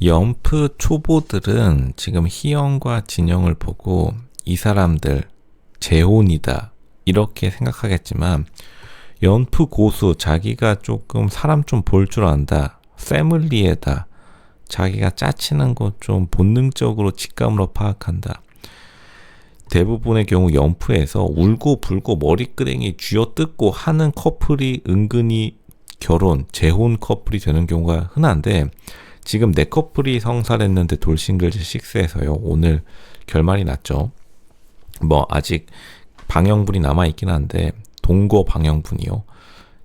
연프 초보들은 지금 희영과 진영을 보고 이 사람들 재혼이다 이렇게 생각하겠지만, 연프 고수, 자기가 조금 사람 좀 볼 줄 안다, 패밀리에다, 자기가 짜치는 거 좀 본능적으로 직감으로 파악한다. 대부분의 경우 연프에서 울고 불고 머리끄댕이 쥐어뜯고 하는 커플이 은근히 결혼, 재혼 커플이 되는 경우가 흔한데, 지금 네 커플이 성사됐는데 돌싱글즈 6에서요. 오늘 결말이 났죠. 뭐 아직 방영분이 남아있긴 한데, 동거 방영분이요.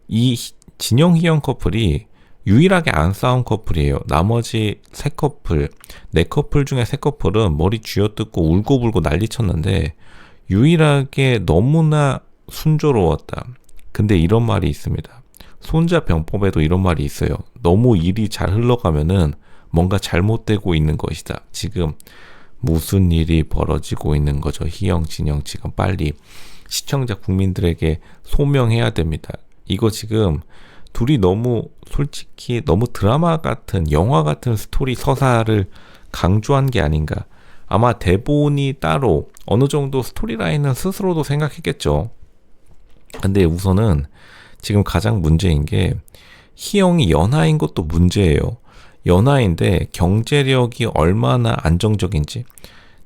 이 진영 희영 커플이 유일하게 안 싸운 커플이에요. 나머지 세 커플, 네 커플 중에 세 커플은 머리 쥐어뜯고 울고불고 난리 쳤는데 유일하게 너무나 순조로웠다. 근데 이런 말이 있습니다. 손자병법에도 이런 말이 있어요. 너무 일이 잘 흘러가면은 뭔가 잘못되고 있는 것이다. 지금 무슨 일이 벌어지고 있는 거죠. 희영, 진영 지금 빨리 시청자 국민들에게 소명해야 됩니다. 이거 지금 둘이 너무 솔직히 너무 드라마 같은, 영화 같은 스토리 서사를 강조한 게 아닌가. 아마 대본이 따로 어느 정도 스토리라인은 스스로도 생각했겠죠. 근데 우선은 지금 가장 문제인 게, 희영이 연하인 것도 문제예요. 연하인데 경제력이 얼마나 안정적인지.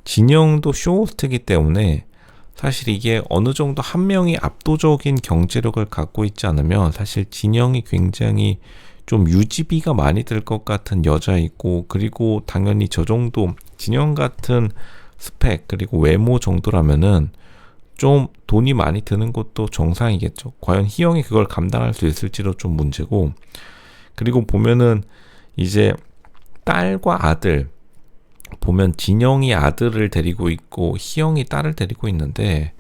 진영도 쇼호스트이기 때문에 사실 이게 어느 정도 한 명이 압도적인 경제력을 갖고 있지 않으면 사실 진영이 굉장히 좀 유지비가 많이 들 것 같은 여자이고, 그리고 당연히 저 정도 진영 같은 스펙 그리고 외모 정도라면은 좀 돈이 많이 드는 것도 정상이겠죠. 과연 희영이 그걸 감당할 수 있을지도 좀 문제고, 그리고 보면은 이제 딸과 아들 보면 진영이 아들을 데리고 있고 희영이 딸을 데리고 있는데,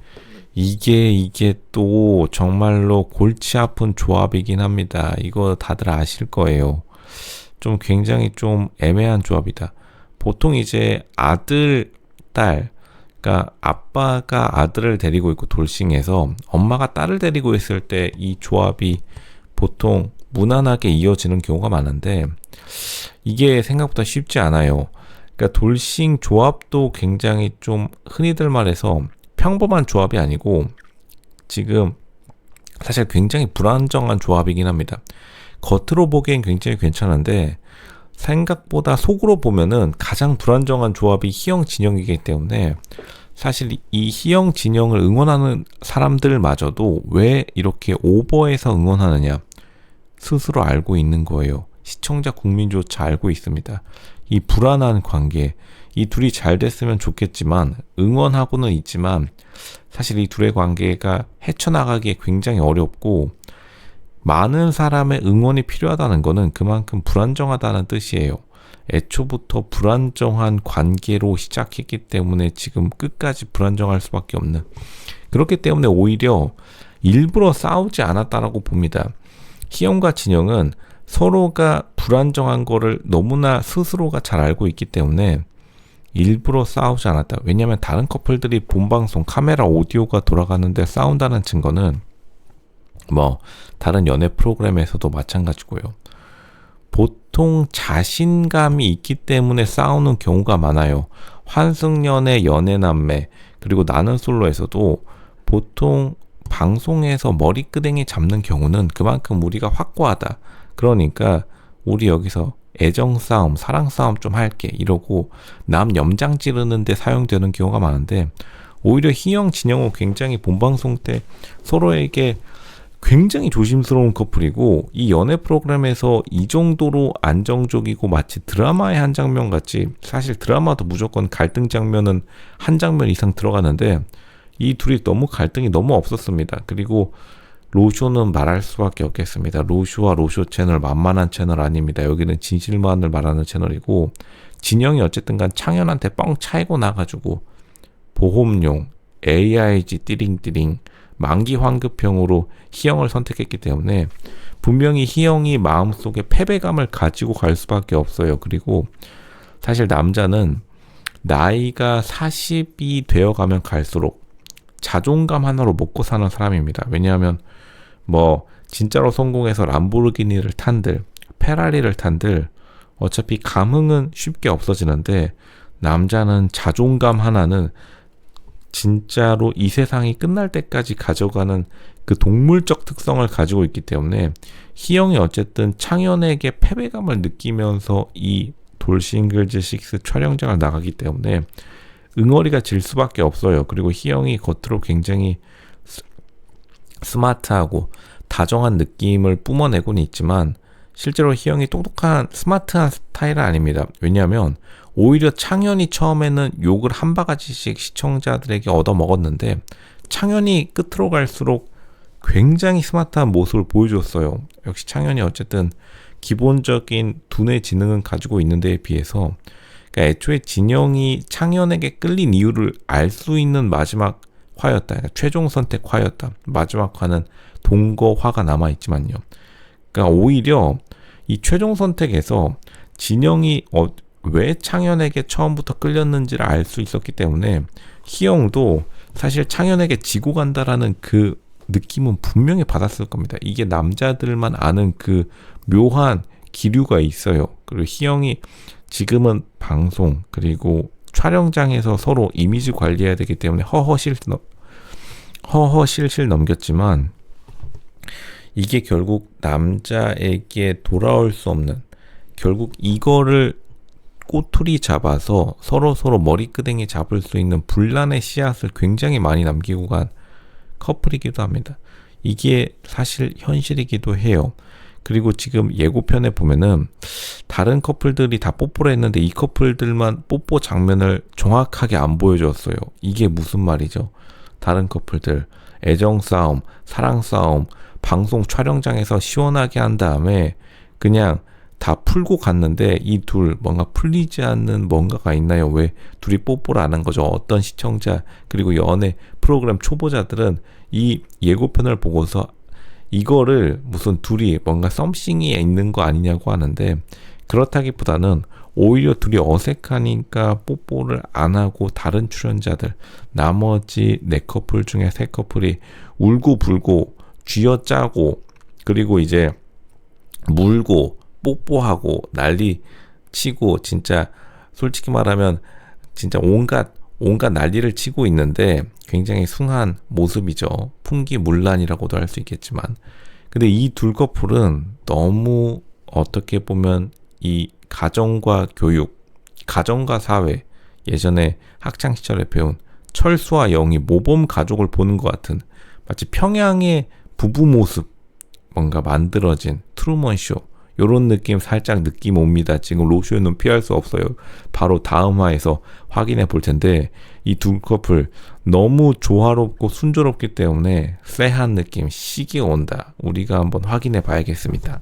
이게 또 정말로 골치 아픈 조합이긴 합니다. 이거 다들 아실 거예요. 좀 굉장히 좀 애매한 조합이다. 보통 이제 아들, 딸, 그러니까 아빠가 아들을 데리고 있고 돌싱해서 엄마가 딸을 데리고 있을 때 이 조합이 보통 무난하게 이어지는 경우가 많은데, 이게 생각보다 쉽지 않아요. 그러니까 돌싱 조합도 굉장히 좀 흔히들 말해서 평범한 조합이 아니고 지금 사실 굉장히 불안정한 조합이긴 합니다. 겉으로 보기엔 굉장히 괜찮은데 생각보다 속으로 보면은 가장 불안정한 조합이 희영 진영이기 때문에, 사실 이 희영 진영을 응원하는 사람들마저도 왜 이렇게 오버해서 응원하느냐 스스로 알고 있는 거예요. 시청자 국민조차 알고 있습니다. 이 불안한 관계, 이 둘이 잘 됐으면 좋겠지만 응원하고는 있지만 사실 이 둘의 관계가 헤쳐나가기에 굉장히 어렵고, 많은 사람의 응원이 필요하다는 것은 그만큼 불안정하다는 뜻이에요. 애초부터 불안정한 관계로 시작했기 때문에 지금 끝까지 불안정할 수밖에 없는, 그렇기 때문에 오히려 일부러 싸우지 않았다라고 봅니다. 희영과 진영은 서로가 불안정한 거를 너무나 스스로가 잘 알고 있기 때문에 일부러 싸우지 않았다. 왜냐하면 다른 커플들이 본방송 카메라 오디오가 돌아가는데 싸운다는 증거는 뭐 다른 연애 프로그램에서도 마찬가지고요. 보통 자신감이 있기 때문에 싸우는 경우가 많아요. 환승연애, 연애남매, 그리고 나는 솔로에서도 보통 방송에서 머리끄댕이 잡는 경우는 그만큼 우리가 확고하다, 그러니까 우리 여기서 애정 싸움, 사랑 싸움 좀 할게 이러고 남 염장 지르는데 사용되는 경우가 많은데, 오히려 희영, 진영은 굉장히 본방송 때 서로에게 굉장히 조심스러운 커플이고, 이 연애 프로그램에서 이 정도로 안정적이고 마치 드라마의 한 장면 같이, 사실 드라마도 무조건 갈등 장면은 한 장면 이상 들어가는데 이 둘이 너무 갈등이 너무 없었습니다. 그리고 로쇼는 말할 수밖에 없겠습니다. 로쇼와 로쇼 채널 만만한 채널 아닙니다. 여기는 진실만을 말하는 채널이고, 진영이 어쨌든 간 창현한테 뻥 차이고 나가지고 보험용 AIG 띠링띠링 만기 환급형으로 희영을 선택했기 때문에 분명히 희영이 마음속에 패배감을 가지고 갈 수밖에 없어요. 그리고 사실 남자는 나이가 40이 되어가면 갈수록 자존감 하나로 먹고 사는 사람입니다. 왜냐하면 뭐 진짜로 성공해서 람보르기니를 탄들, 페라리를 탄들 어차피 감흥은 쉽게 없어지는데 남자는 자존감 하나는 진짜로 이 세상이 끝날 때까지 가져가는 그 동물적 특성을 가지고 있기 때문에 희영이 어쨌든 창현에게 패배감을 느끼면서 이 돌싱글즈 6 촬영장을 나가기 때문에 응어리가 질 수밖에 없어요. 그리고 희영이 겉으로 굉장히 스마트하고 다정한 느낌을 뿜어내고는 있지만 실제로 희영이 똑똑한 스마트한 스타일은 아닙니다. 왜냐하면 오히려 창현이 처음에는 욕을 한 바가지씩 시청자들에게 얻어먹었는데 창현이 끝으로 갈수록 굉장히 스마트한 모습을 보여줬어요. 역시 창현이 어쨌든 기본적인 두뇌 지능은 가지고 있는 데에 비해서 그러니까 애초에 진영이 창현에게 끌린 이유를 알 수 있는 마지막 화였다. 그러니까 최종 선택 화였다. 마지막 화는 동거화가 남아있지만요. 그러니까 오히려 이 최종 선택에서 진영이 왜 창현에게 처음부터 끌렸는지를 알 수 있었기 때문에 희영도 사실 창현에게 지고 간다라는 그 느낌은 분명히 받았을 겁니다. 이게 남자들만 아는 그 묘한 기류가 있어요. 그리고 희영이 지금은 방송 그리고 촬영장에서 서로 이미지 관리해야 되기 때문에 허허실실 넘겼지만 이게 결국 남자에게 돌아올 수 없는 결국 이거를 꼬투리 잡아서 서로 머리끄댕이 잡을 수 있는 분란의 씨앗을 굉장히 많이 남기고 간 커플이기도 합니다. 이게 사실 현실이기도 해요. 그리고 지금 예고편에 보면은 다른 커플들이 다 뽀뽀를 했는데 이 커플들만 뽀뽀 장면을 정확하게 안 보여줬어요. 이게 무슨 말이죠? 다른 커플들 애정 싸움, 사랑 싸움, 방송 촬영장에서 시원하게 한 다음에 그냥 다 풀고 갔는데 이 둘 뭔가 풀리지 않는 뭔가가 있나요? 왜 둘이 뽀뽀를 안 한 거죠? 어떤 시청자 그리고 연애 프로그램 초보자들은 이 예고편을 보고서 이거를 무슨 둘이 뭔가 썸씽이 있는 거 아니냐고 하는데 그렇다기보다는 오히려 둘이 어색하니까 뽀뽀를 안 하고 다른 출연자들 나머지 4커플 중에 3커플이 울고불고 쥐어짜고 그리고 이제 물고 뽀뽀하고 난리 치고 진짜 솔직히 말하면 진짜 온갖 난리를 치고 있는데 굉장히 숭한 모습이죠. 풍기문란이라고도 할 수 있겠지만 근데 이 둘 커플은 너무 어떻게 보면 이 가정과 교육, 가정과 사회 예전에 학창시절에 배운 철수와 영희 모범 가족을 보는 것 같은 마치 평양의 부부 모습 뭔가 만들어진 트루먼쇼 요런 느낌 살짝 느낌 옵니다. 지금 로쇼는 피할 수 없어요. 바로 다음 화에서 확인해 볼 텐데 이 두 커플 너무 조화롭고 순조롭기 때문에 쎄한 느낌, 시기가 온다. 우리가 한번 확인해 봐야겠습니다.